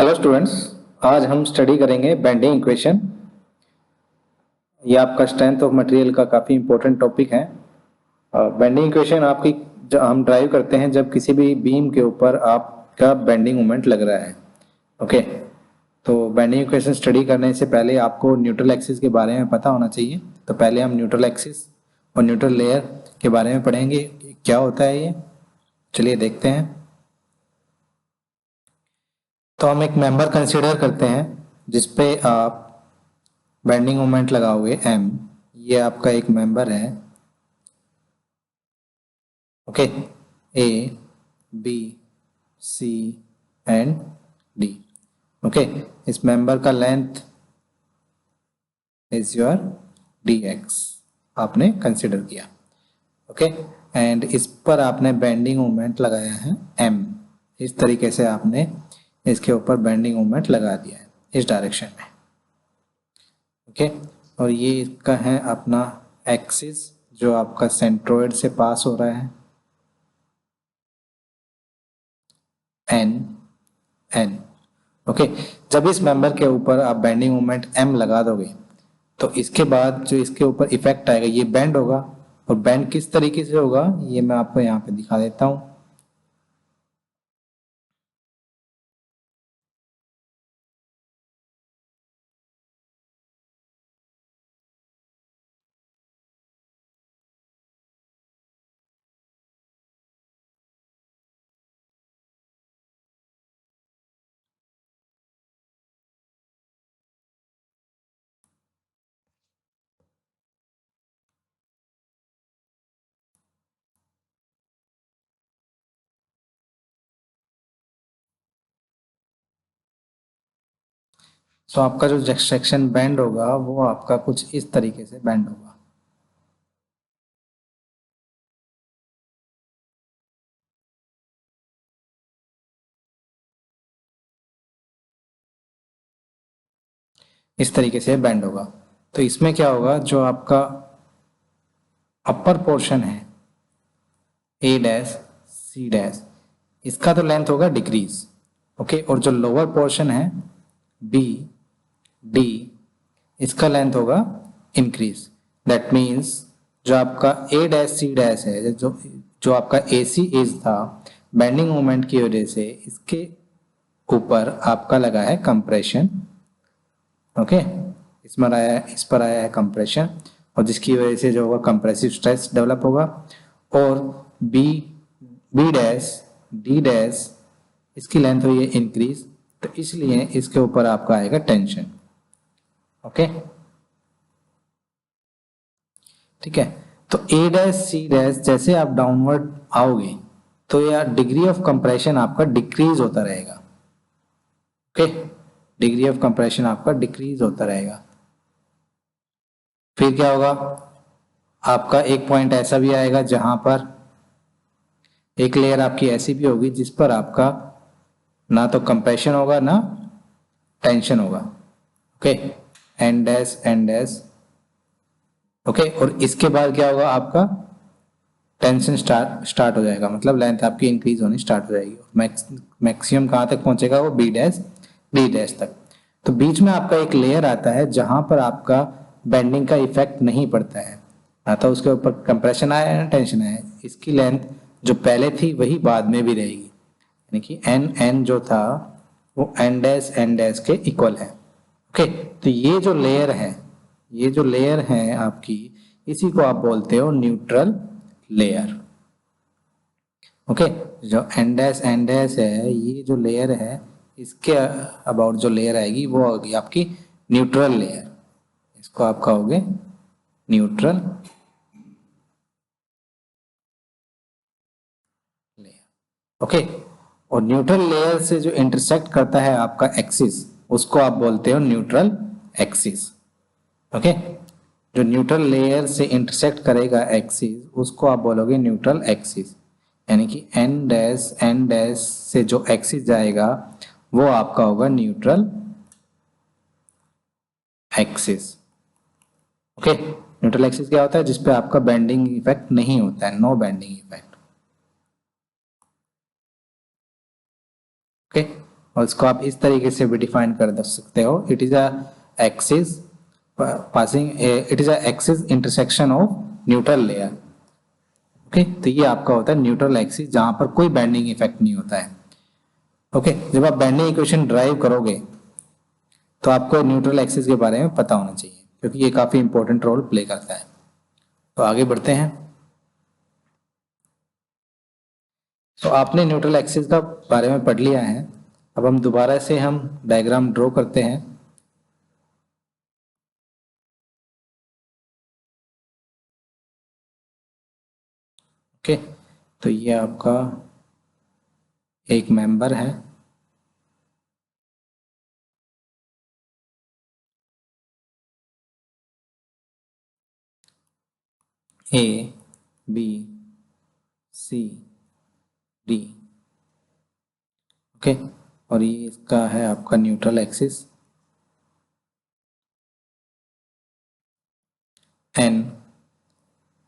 Hello students, आज हम study करेंगे बेंडिंग इक्वेशन। ये आपका स्ट्रेंथ ऑफ मटेरियल का काफ़ी इंपॉर्टेंट टॉपिक है। बेंडिंग इक्वेशन आपकी हम ड्राइव करते हैं जब किसी भी बीम के ऊपर आपका बेंडिंग मोमेंट लग रहा है। ओके, तो बेंडिंग इक्वेशन स्टडी करने से पहले आपको न्यूट्रल एक्सिस के बारे में पता होना चाहिए। तो पहले हम न्यूट्रल एक्सिस और न्यूट्रल लेयर के बारे में पढ़ेंगे, क्या होता है ये। चलिए देखते हैं। तो हम एक मेंबर कंसीडर करते हैं जिसपे आप बेंडिंग मोमेंट लगाओगे m। ये आपका एक मेंबर है। Okay, A, B, C and D। Okay, इस मेंबर का लेंथ इज योर dx आपने कंसीडर किया। ओके, एंड इस पर आपने बेंडिंग मोमेंट लगाया है m। इस तरीके से आपने इसके ऊपर बेंडिंग मोमेंट लगा दिया है इस डायरेक्शन में। ओके, और ये इसका है अपना एक्सिस जो आपका सेंट्रोइड से पास हो रहा है n n। ओके, जब इस मेंबर के ऊपर आप बेंडिंग मोमेंट m लगा दोगे तो इसके बाद जो इसके ऊपर इफेक्ट आएगा ये बेंड होगा। और बेंड किस तरीके से होगा ये मैं आपको यहाँ पे दिखा देता हूँ। सो आपका जो सेक्शन बेंड होगा वो आपका कुछ इस तरीके से बेंड होगा। इस तरीके से बेंड होगा। तो इसमें क्या होगा, जो आपका अपर पोर्शन है ए डैश सी डैश, इसका तो लेंथ होगा डिक्रीज। ओके, और जो लोअर पोर्शन है बी डी, इसका लेंथ होगा इंक्रीज। दैट मीन्स जो आपका ए डैश सी डैश है, जो जो आपका ए सी एज था, बेंडिंग मोमेंट की वजह से इसके ऊपर आपका लगा है कंप्रेशन। ओके, इस पर आया है कंप्रेशन, और जिसकी वजह से जो होगा कंप्रेसिव स्ट्रेस डेवलप होगा। और B B dash D dash, इसकी लेंथ हुई है इंक्रीज, तो इसलिए इसके ऊपर आपका आएगा टेंशन। ओके, ठीक है। तो ए डैश सी डैश जैसे आप डाउनवर्ड आओगे तो यार डिग्री ऑफ कंप्रेशन आपका डिक्रीज होता रहेगा। ओके, डिग्री ऑफ कंप्रेशन आपका डिक्रीज होता रहेगा। फिर क्या होगा, आपका एक पॉइंट ऐसा भी आएगा जहां पर एक लेयर आपकी ऐसी भी होगी जिस पर आपका ना तो कंप्रेशन होगा ना टेंशन होगा। Okay, N dash N dash. Okay, और इसके बाद क्या होगा, आपका टेंशन स्टार्ट हो जाएगा, मतलब लेंथ आपकी इंक्रीज होनी स्टार्ट हो जाएगी। मैक्सिमम कहाँ तक पहुंचेगा, वो बी डैश डी डैश तक। तो बीच में आपका एक लेयर आता है जहां पर आपका बेंडिंग का इफेक्ट नहीं पड़ता है, ना तो उसके ऊपर कंप्रेशन आया ना टेंशन आया। इसकी लेंथ जो पहले थी वही बाद में भी रहेगी, यानी कि एन एन जो था वो एन डैश के इक्वल है। ओके, तो ये जो लेयर है आपकी, इसी को आप बोलते हो न्यूट्रल लेयर। ओके, जो एन डैश है, ये जो लेयर है इसके अबाउट जो लेयर आएगी वो होगी आपकी न्यूट्रल लेयर। इसको आप कहोगे न्यूट्रल लेयर। ओके, और न्यूट्रल लेयर से जो इंटरसेक्ट करता है आपका एक्सिस, उसको आप बोलते हो न्यूट्रल एक्सिस। ओके, जो न्यूट्रल लेयर से इंटरसेक्ट करेगा एक्सिस, उसको आप बोलोगे न्यूट्रल एक्सिस। यानी कि एन डैश से जो एक्सिस जाएगा वो आपका होगा neutral axis. Okay, neutral axis क्या होता है, जिसपे आपका बेंडिंग इफेक्ट नहीं होता है, नो बेंडिंग इफेक्ट। ओके, और इसको आप इस तरीके से भी डिफाइन कर सकते हो, it is a axis passing, it is a axis intersection of neutral layer. Okay, तो ये आपका होता है न्यूट्रल एक्सिस जहां पर कोई बेंडिंग इफेक्ट नहीं होता है। ओके, जब आप बेंडिंग इक्वेशन ड्राइव करोगे तो आपको न्यूट्रल एक्सिस के बारे में पता होना चाहिए, क्योंकि ये काफी इंपॉर्टेंट रोल प्ले करता है। तो आगे बढ़ते हैं। तो आपने न्यूट्रल एक्सिस का बारे में पढ़ लिया है। अब हम दोबारा से हम डायग्राम ड्रॉ करते हैं। ओके, तो ये आपका एक मेंबर है, A B C D. Okay, और ये इसका है आपका neutral axis N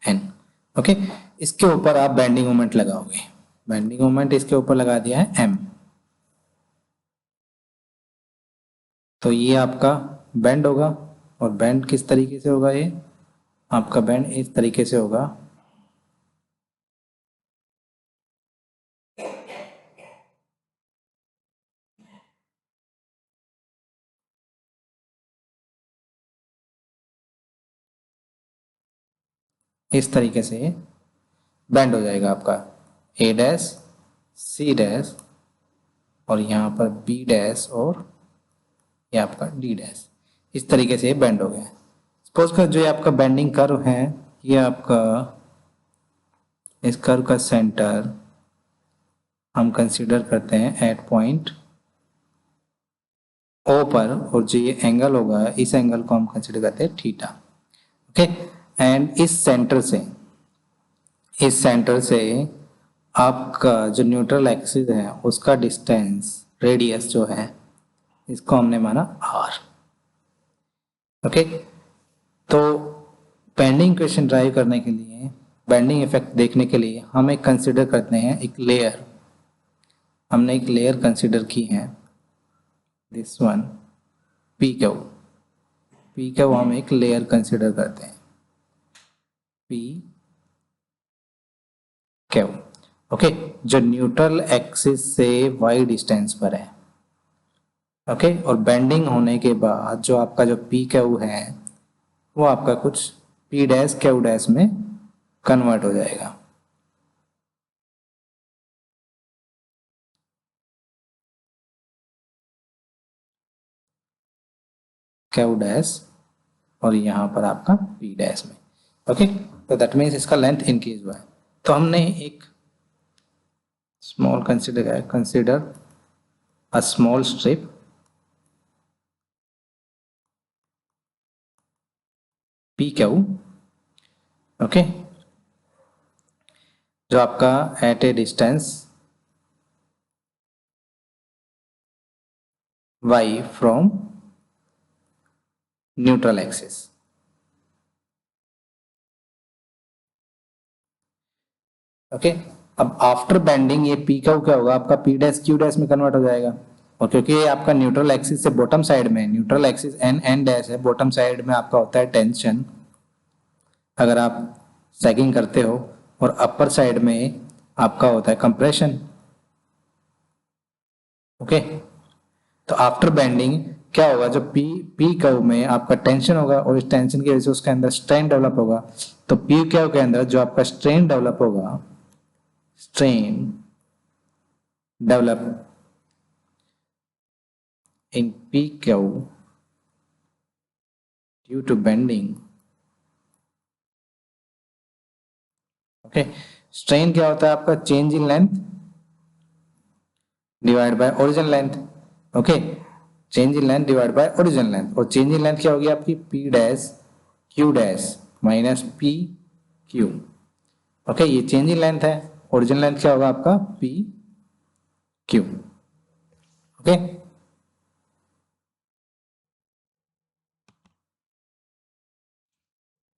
N. Okay, इसके ऊपर आप बेंडिंग मोमेंट लगाओगे। बेंडिंग मोमेंट इसके ऊपर लगा दिया है एम। तो ये आपका बेंड होगा, और बेंड किस तरीके से होगा, ये आपका बेंड इस तरीके से होगा। इस तरीके से बेंड हो जाएगा आपका ए डैश सी डैश, और यहाँ पर बी डैश, और ये आपका डी डैश। इस तरीके से ये बेंड हो गया। सपोज कर जो ये आपका बेंडिंग कर्व है, ये आपका इस कर्व का सेंटर हम कंसीडर करते हैं एट पॉइंट ओ पर, और जो ये एंगल होगा इस एंगल को हम कंसीडर करते हैं थीटा। ओके, एंड इस सेंटर से आपका जो न्यूट्रल एक्सिस है उसका डिस्टेंस रेडियस जो है इसको हमने माना आर। ओके, तो बेंडिंग इक्वेशन ड्राइव करने के लिए, बेंडिंग इफेक्ट देखने के लिए हम एक कंसिडर करते हैं एक लेयर। हमने एक लेयर कंसिडर की है, दिस वन पी क्यू हम एक लेयर कंसिडर करते हैं पी क्यू। ओके, जो न्यूट्रल एक्सिस से वाई डिस्टेंस पर है। ओके, और बेंडिंग होने के बाद जो आपका जो पी क्यू है वो आपका कुछ पी डैश क्यू डैश में कन्वर्ट हो जाएगा। क्यू डैश, और यहाँ पर आपका पी डैश में। ओके, तो दैट मीन्स इसका लेंथ इंक्रीज हुआ है। तो हमने एक small consider a small strip P Q. Okay, जो आपका at a distance y from neutral axis. Okay, अब आफ्टर बेंडिंग ये पी क्यू क्या होगा, आपका पी डैश क्यू डैश में कन्वर्ट हो जाएगा। और क्योंकि ये आपका न्यूट्रल एक्सिस से बॉटम साइड में, neutral axis N N dash है, बॉटम साइड में आपका होता है टेंशन अगर आप सैगिंग करते हो, और अपर साइड में आपका होता है कंप्रेशन। ओके, तो आफ्टर बेंडिंग क्या होगा, जो पी पी कर्व में आपका टेंशन होगा, और इस टेंशन की वजह से उसके अंदर स्ट्रेन डेवलप होगा। तो पी कर्व के अंदर जो आपका स्ट्रेन डेवलप होगा, strain develop in P curve due to bending. Okay, strain क्या होता है आपका, change in length divide by origin length. Okay, change in length divide by origin length, और चेंज इन लेंथ क्या होगी आपकी P dash Q dash minus P Q. Okay, ये change in length है, ओरिजिन लेंथ क्या होगा आपका P Q. Okay,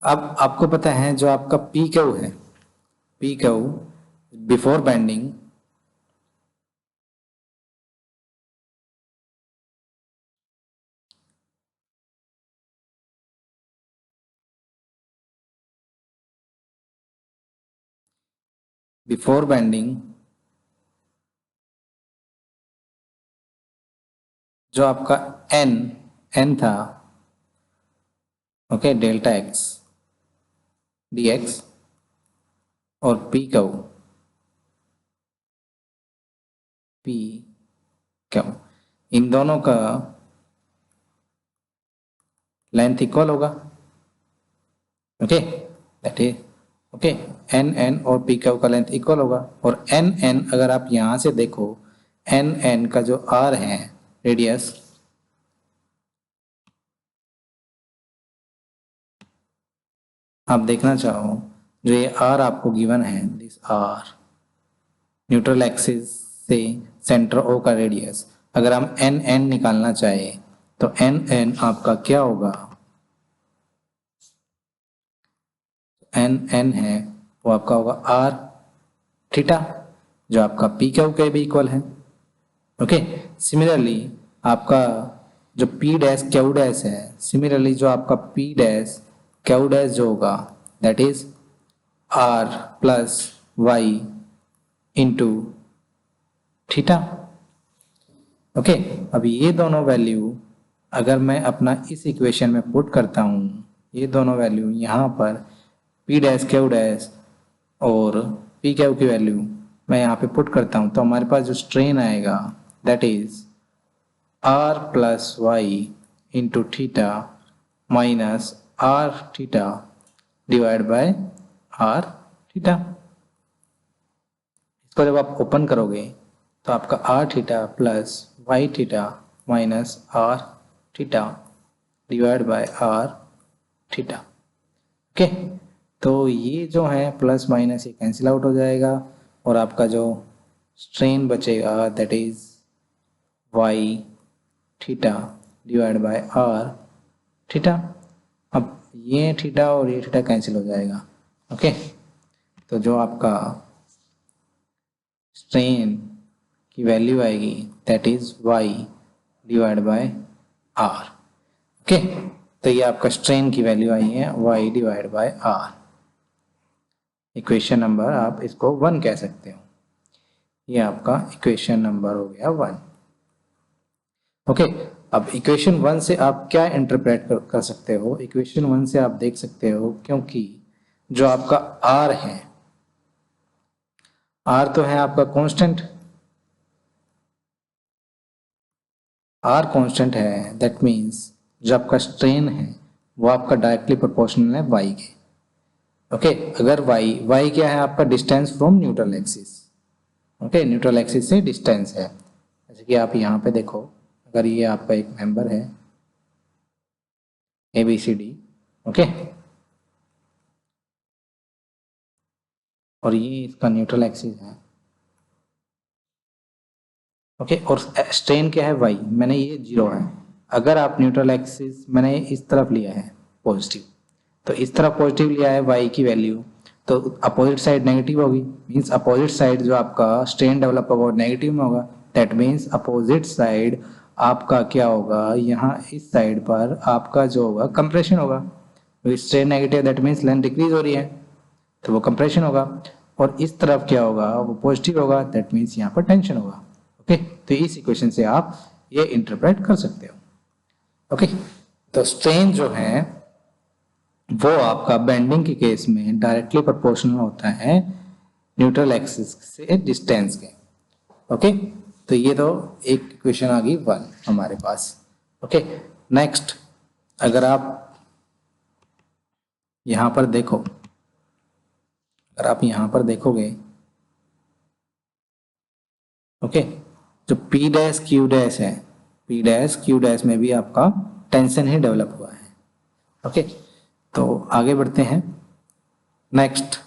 अब आपको पता है जो आपका पी क्यू है, P Q before bending before bending जो आपका एन था, okay, delta X D X और पी क्यू पी क्यू, इन दोनों का लेंथ इक्वल होगा, okay, that is okay, N और पी क्यू का लेंथ इक्वल होगा। और एन अगर आप यहां से देखो, एन का जो आर है रेडियस, आप देखना चाहो जो ये आर आपको गिवन है, दिस आर न्यूट्रल एक्सिस से सेंटर ओ का रेडियस, अगर हम एन निकालना चाहे तो एन आपका क्या होगा, एन है वो आपका होगा आर थीटा, जो आपका पी क्यू के भी इक्वल है, ओके। सिमिलरली आपका जो पी डैश क्यू डैश है, सिमिलरली जो आपका पी डैश क्यू डैश जो होगा that is R plus Y into theta, okay. अब ये दोनों वैल्यू अगर मैं अपना इस इक्वेशन में पुट करता हूँ, ये दोनों वैल्यू यहाँ पर पी डैश क्यू डैश और पी क्यू की वैल्यू मैं यहाँ पे पुट करता हूँ, तो हमारे पास जो स्ट्रेन आएगा that is R plus Y into theta minus R theta divide by R theta. इसको जब आप ओपन करोगे तो आपका R theta plus Y theta minus R theta divide by R theta, okay. तो ये जो है प्लस माइनस ये कैंसिल आउट हो जाएगा और आपका जो स्ट्रेन बचेगा that is Y theta divide by R theta. अब ये थीटा और ये थीटा कैंसिल हो जाएगा, ओके। तो जो आपका स्ट्रेन की वैल्यू आएगी that is Y divide by R, okay. तो ये आपका स्ट्रेन की वैल्यू आई है Y divide by R. Equation number आप इसको 1 कह सकते हो, ये आपका इक्वेशन नंबर हो गया 1, ओके। अब इक्वेशन 1 से आप क्या इंटरप्रेट कर सकते हो, इक्वेशन 1 से आप देख सकते हो क्योंकि जो आपका आर है, आर तो है आपका कांस्टेंट, आर कांस्टेंट है, दैट मीन्स जो आपका स्ट्रेन है वो आपका डायरेक्टली प्रोपोर्शनल है वाई के, ओके। अगर वाई क्या है आपका distance from neutral axis, okay, neutral axis से डिस्टेंस है। जैसे कि आप यहाँ पे देखो, अगर ये आपका एक मेंबर है ABCD, ओके, और ये इसका न्यूट्रल एक्सिस है, ओके, और स्ट्रेन क्या है वाई, मैंने ये 0 है। अगर आप न्यूट्रल एक्सिस मैंने इस तरफ लिया है पॉजिटिव, तो इस तरफ पॉजिटिव लिया है वाई की वैल्यू, तो अपोजिट साइड नेगेटिव होगी, मीन्स अपोजिट साइड जो आपका स्ट्रेन डेवलप होगा वो नेगेटिव में होगा, दैट मीन्स अपोजिट साइड आपका क्या होगा, यहाँ इस साइड पर आपका जो होगा कंप्रेशन होगा, strain negative that means length decrease हो रही है तो वो कंप्रेशन होगा, और इस तरफ क्या होगा वो पॉजिटिव होगा, दैट मीन्स यहाँ पर टेंशन होगा, ओके। तो इस इक्वेशन से आप ये इंटरप्रेट कर सकते हो, ओके। तो स्ट्रेन जो है वो आपका बेंडिंग के केस में डायरेक्टली प्रोपोर्शनल होता है न्यूट्रल एक्सिस से डिस्टेंस के, ओके। तो ये तो एक इक्वेशन आ गई 1 हमारे पास, ओके। नेक्स्ट अगर आप यहां पर देखो, अगर आप यहां पर देखोगे, ओके, जो P डैश Q डैश है, P डैश Q डैश में भी आपका टेंशन ही डेवलप हुआ है, ओके। तो आगे बढ़ते हैं। नेक्स्ट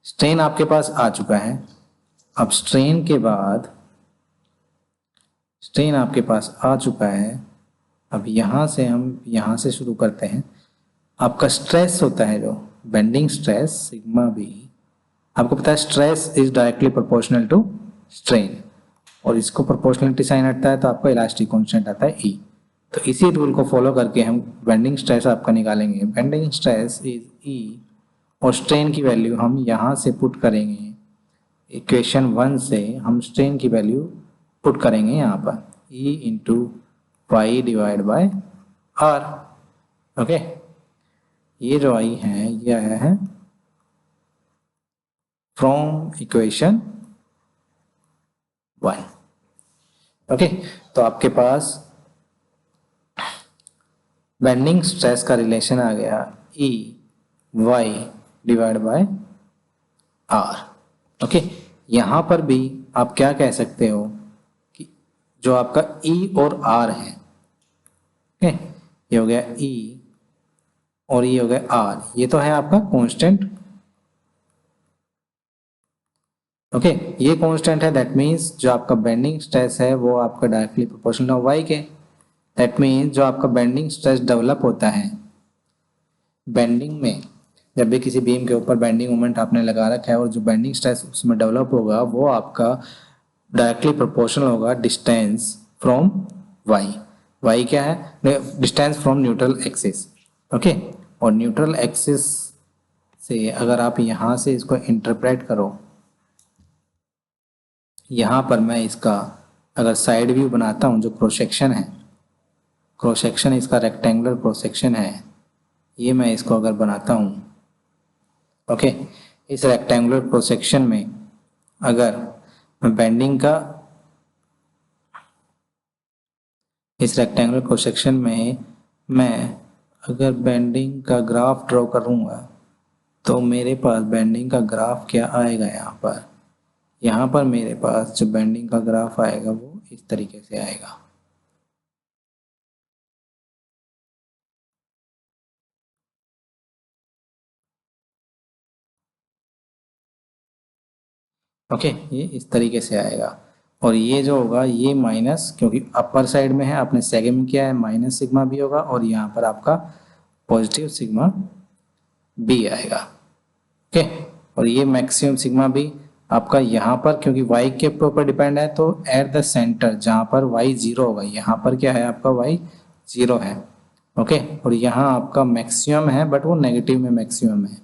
स्ट्रेन आपके पास आ चुका है। अब स्ट्रेन के बाद स्ट्रेन आपके पास आ चुका है, अब यहां से हम यहां से शुरू करते हैं। आपका स्ट्रेस होता है जो बेंडिंग स्ट्रेस सिग्मा बी, आपको पता है stress is directly proportional to strain, और इसको प्रोपोर्शनलिटी साइन हटता है तो आपका इलास्टिक कांस्टेंट आता है ई। तो इसी रूल को फॉलो करके हम बेंडिंग स्ट्रेस आपका निकालेंगे। बेंडिंग स्ट्रेस इज ई और स्ट्रेन की वैल्यू हम यहाँ से पुट करेंगे, इक्वेशन 1 से हम स्ट्रेन की वैल्यू पुट करेंगे यहाँ पर E into Y divide by R. Okay, ये जो आई है ये आया है फ्रॉम इक्वेशन 1। ओके, तो आपके पास बेंडिंग स्ट्रेस का रिलेशन आ गया E Y divide by R. Okay, यहाँ पर भी आप क्या कह सकते हो कि जो आपका E और R है, ओके, ये हो गया E और ये हो गया R, ये तो है आपका कांस्टेंट। ओके, ये कांस्टेंट है, दैट मीन्स जो आपका बेंडिंग स्ट्रेस है वो आपका डायरेक्टली प्रोपोर्शनल ऑफ वाई के। दैट मीन्स जो आपका बेंडिंग स्ट्रेस डेवलप होता है बेंडिंग में, जब भी किसी बीम के ऊपर बेंडिंग मोमेंट आपने लगा रखा है और जो बेंडिंग स्ट्रेस उसमें डेवलप होगा वो आपका डायरेक्टली प्रोपोर्शनल होगा डिस्टेंस फ्रॉम वाई। वाई क्या है? Distance from neutral axis. Okay, और न्यूट्रल एक्सिस से अगर आप यहाँ से इसको इंटरप्रेट करो, यहाँ पर मैं इसका अगर साइड व्यू बनाता हूँ, जो क्रॉस सेक्शन है, क्रॉस सेक्शन इसका रेक्टेंगुलर क्रॉस सेक्शन है, ये मैं इसको अगर बनाता हूँ, ओके, इस रेक्टेंगुलर क्रॉस सेक्शन में अगर मैं बेंडिंग का, इस रेक्टेंगुलर क्रॉस सेक्शन में मैं अगर बेंडिंग का ग्राफ ड्रॉ करूँगा तो मेरे पास बेंडिंग का ग्राफ क्या आएगा? यहाँ पर मेरे पास जो बेंडिंग का ग्राफ आएगा वो इस तरीके से आएगा। ओके, ये इस तरीके से आएगा और ये जो होगा ये माइनस, क्योंकि अपर साइड में है, आपने सेकेंड में किया है, माइनस सिग्मा भी होगा और यहाँ पर आपका पॉजिटिव सिग्मा बी आएगा। ओके, और ये मैक्सिमम सिग्मा बी आपका यहाँ पर, क्योंकि y के ऊपर डिपेंड है, तो एट द सेंटर जहाँ पर y 0 होगा, यहाँ पर क्या है आपका y 0 है। ओके, और यहाँ आपका मैक्सिमम है बट वो नेगेटिव में मैक्सिमम है।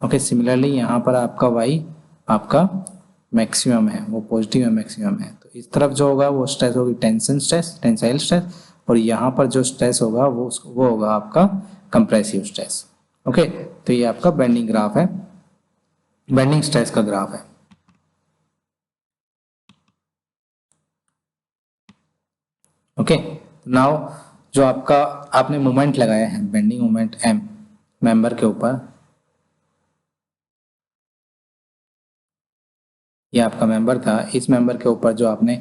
ओके, सिमिलरली यहाँ पर आपका y आपका मैक्सिमम है, वो पॉजिटिव में मैक्सिमम है। तो इस तरफ जो होगा वो स्ट्रेस होगी टेंशन स्ट्रेस, टेंसाइल स्ट्रेस, और यहाँ पर जो स्ट्रेस होगा वो होगा आपका कंप्रेसिव स्ट्रेस। ओके, तो ये आपका बेंडिंग ग्राफ है, बेंडिंग स्ट्रेस का ग्राफ है। ओके, नाउ जो आपका आपने मोमेंट लगाया है, बेंडिंग मोमेंट m मेंबर के ऊपर, ये आपका मेंबर था, इस मेंबर के ऊपर जो आपने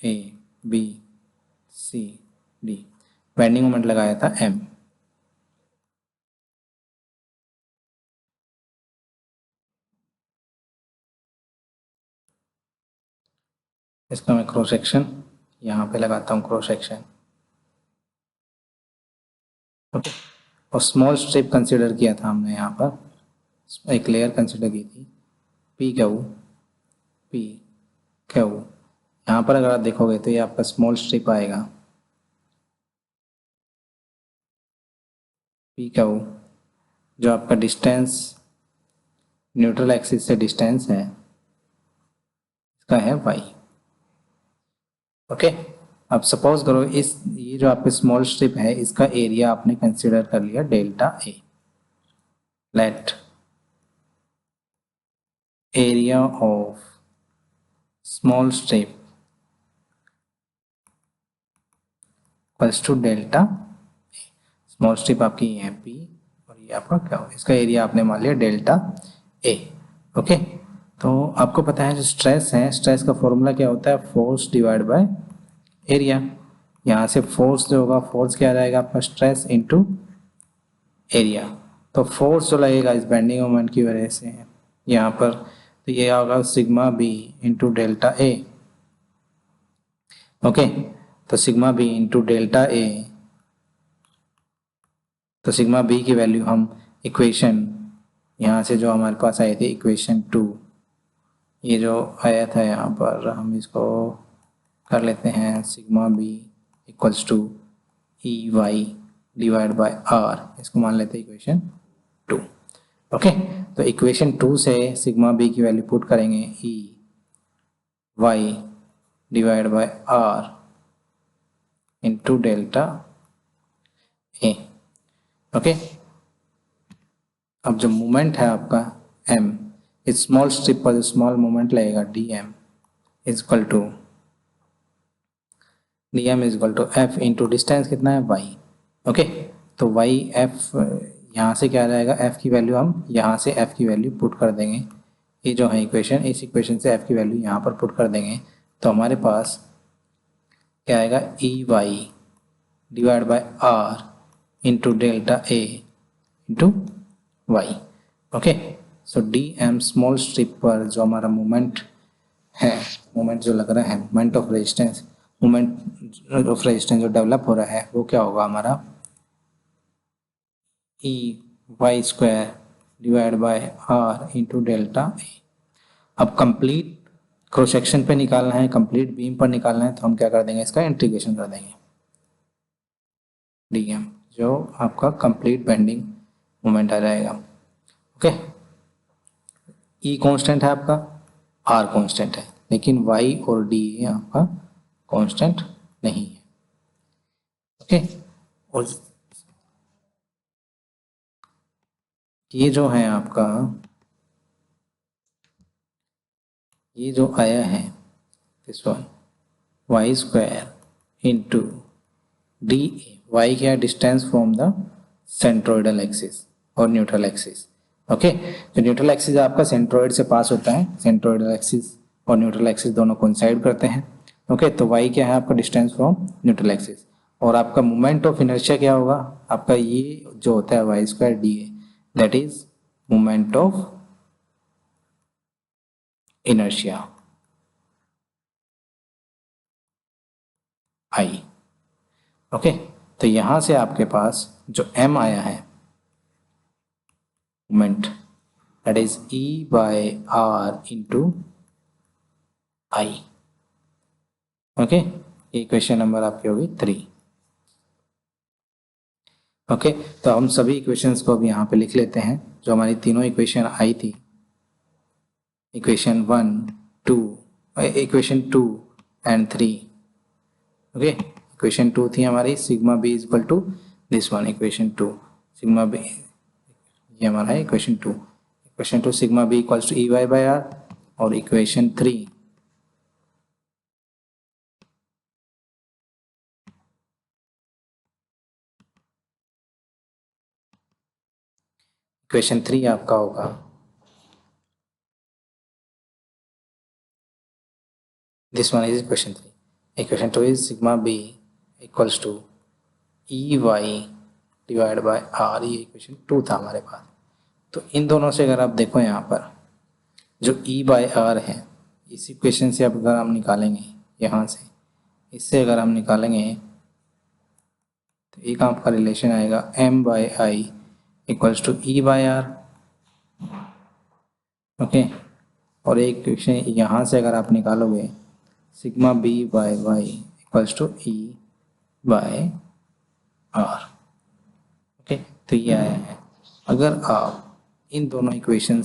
A B C D bending moment लगाया था m, इसका मैं क्रॉस सेक्शन यहाँ पे लगाता हूँ, क्रॉस सेक्शन। ओके, और स्मॉल स्ट्रिप कंसिडर किया था हमने, यहाँ पर एक लेयर कंसिडर की थी पी क्यू। यहाँ पर अगर आप देखोगे तो ये आपका स्मॉल स्ट्रिप आएगा पी क्यू, जो आपका डिस्टेंस न्यूट्रल एक्सिस से डिस्टेंस है इसका है y। ओके, अब सपोज करो इस ये जो आपके स्मॉल स्ट्रिप है इसका एरिया आपने कंसिडर कर लिया delta A. Let area of small strip equals to delta A. Small strip आपकी ये है पी और ये आपका क्या हो, इसका एरिया आपने मान लिया डेल्टा ए। ओके, तो आपको पता है जो स्ट्रेस है, स्ट्रेस का फॉर्मूला क्या होता है? Force divide by area. यहाँ से फोर्स जो होगा, फोर्स क्या रहेगा आपका? Stress into area. तो फोर्स जो लगेगा इस बेंडिंग मोमेंट की वजह से यहाँ पर, तो ये होगा sigma B into delta A. Okay, तो सिग्मा बी इंटू डेल्टा ए, तो सिग्मा बी की वैल्यू हम इक्वेशन यहाँ से जो हमारे पास आई थी इक्वेशन 2, ये जो आया था यहाँ पर हम इसको कर लेते हैं sigma B equals to E Y divide by R, इसको मान लेते हैं इक्वेशन 2। ओके, तो इक्वेशन 2 से सिग्मा बी की वैल्यू पुट करेंगे E Y divide by R into delta A. Okay, अब जो मोमेंट है आपका m, इस स्मॉल स्ट्रिप पर जो स्मॉल मोमेंट लगेगा dm is equal to F into distance कितना है y। ओके, तो y f यहाँ से क्या रहेगा, f की वैल्यू हम यहाँ से f की वैल्यू पुट कर देंगे। ये जो है इक्वेशन, इस इक्वेशन से f की वैल्यू यहाँ पर पुट कर देंगे तो हमारे पास क्या आएगा, E Y divide by R into delta A into Y. Okay, so D M small strip पर जो हमारा मोमेंट है, मोमेंट जो लग रहा है, मोमेंट ऑफ रेजिस्टेंस जो डेवलप हो रहा है वो क्या होगा हमारा, E Y square divide by R into delta A. अब कंप्लीट क्रॉस सेक्शन पे निकालना है, कंप्लीट बीम पर निकालना है, तो हम क्या कर देंगे, इसका इंटीग्रेशन कर देंगे डी एम, जो आपका कंप्लीट बेंडिंग मोमेंट आ जाएगा। ओके, ई कांस्टेंट है आपका, आर कांस्टेंट है, लेकिन वाई और डी आपका कांस्टेंट नहीं है। ओके, और ये जो है आपका, ये जो आया है this one Y square into D A, Y क्या distance from the centroidal axis और न्यूट्रल एक्सिस। ओके, जो न्यूट्रल एक्सिस आपका सेंट्रोइड से पास होता है, सेंट्रोइडल एक्सिस और न्यूट्रल एक्सिस दोनों कोइंसाइड करते हैं। ओके, तो वाई क्या है आपका डिस्टेंस फ्रॉम न्यूट्रल एक्सिस, और आपका मोमेंट ऑफ इनर्शिया क्या होगा आपका, ये जो होता है Y square D A, that is moment of inertia I. Okay, तो यहां से आपके पास जो m आया है moment, that is e by R into I. Okay, ये क्वेश्चन नंबर आपकी होगी 3। ओके, तो हम सभी इक्वेशंस को अब यहाँ पे लिख लेते हैं, जो हमारी तीनों इक्वेशन आई थी, इक्वेशन 2 एंड 3। ओके, इक्वेशन 2 थी हमारी sigma B is equal to this one, equation 2 sigma B, ये हमारा है equation 2 sigma B equals to E Y by R, और इक्वेशन 3 आपका होगा this one is equation 3, equation 2 is sigma B equals to E Y divide by R, ये equation 2 था हमारे पास। तो इन दोनों से अगर आप देखो यहाँ पर जो ई बाय आर है, इस इक्वेशन से अब अगर हम निकालेंगे यहाँ से, इससे अगर हम निकालेंगे तो एक आपका रिलेशन आएगा M by I equals to E by R. Okay, और एक इक्वेशन यहाँ से अगर आप निकालोगे sigma B by Y equals to E by R. Okay, तो ये आया है। अगर आप इन दोनों इक्वेशन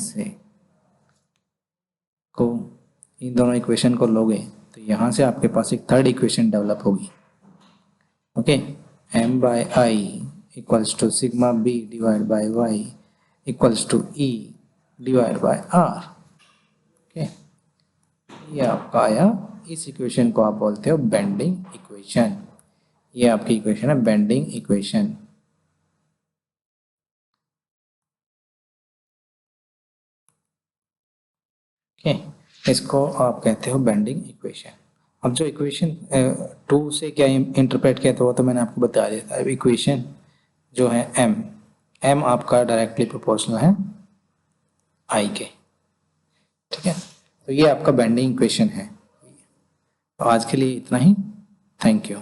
को लोगे तो यहाँ से आपके पास एक थर्ड इक्वेशन डेवलप होगी। Okay, M by I equals to sigma B divide by Y equals to E divide by R. Okay, ये आपका आया, इस इक्वेशन को आप बोलते हो बेंडिंग इक्वेशन। ये आपकी इक्वेशन है बेंडिंग इक्वेशन। ओके, इसको आप कहते हो बेंडिंग इक्वेशन। अब जो इक्वेशन 2 से क्या इंटरप्रेट किया था वो तो मैंने आपको बता दिया था। अब इक्वेशन जो है m आपका डायरेक्टली प्रोपोर्शनल है i के। ठीक है, तो ये आपका बेंडिंग इक्वेशन है। तो आज के लिए इतना ही, थैंक यू।